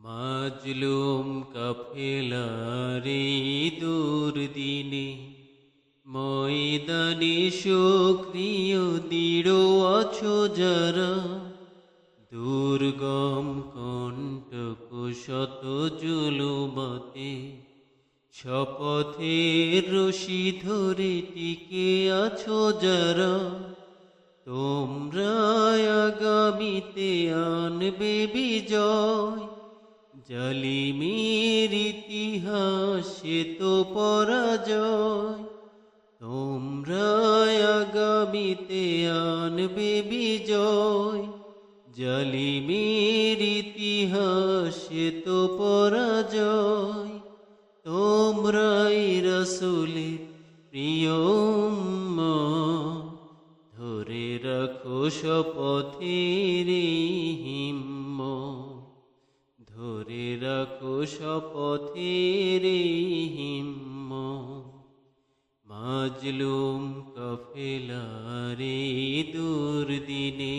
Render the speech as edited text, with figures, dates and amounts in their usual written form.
মাজলুম কাফেলারে দুর্দিনে ময়দানে সক্রিয় দৃঢ় আছো যারা, দুর্গম কণ্টক শত জুলুমতে শপথের রশি ধরে টিকে আছো যারা, তোমরা আগামীতে আনবে বিজয়। জালিমের ইতিহাসে তো পরাজয়, তোমরা আগামীতে আনবে বিজয়। জালিমের ইতিহাসে তো পরাজয়, তোমরাই রাসূলের প্রিয় উম্মত, ধরে রাখো শপথের হিম্মত, ধরে রাখো শপথের হিম্মত। মাজলুম কাফেলারে দুর্দিনে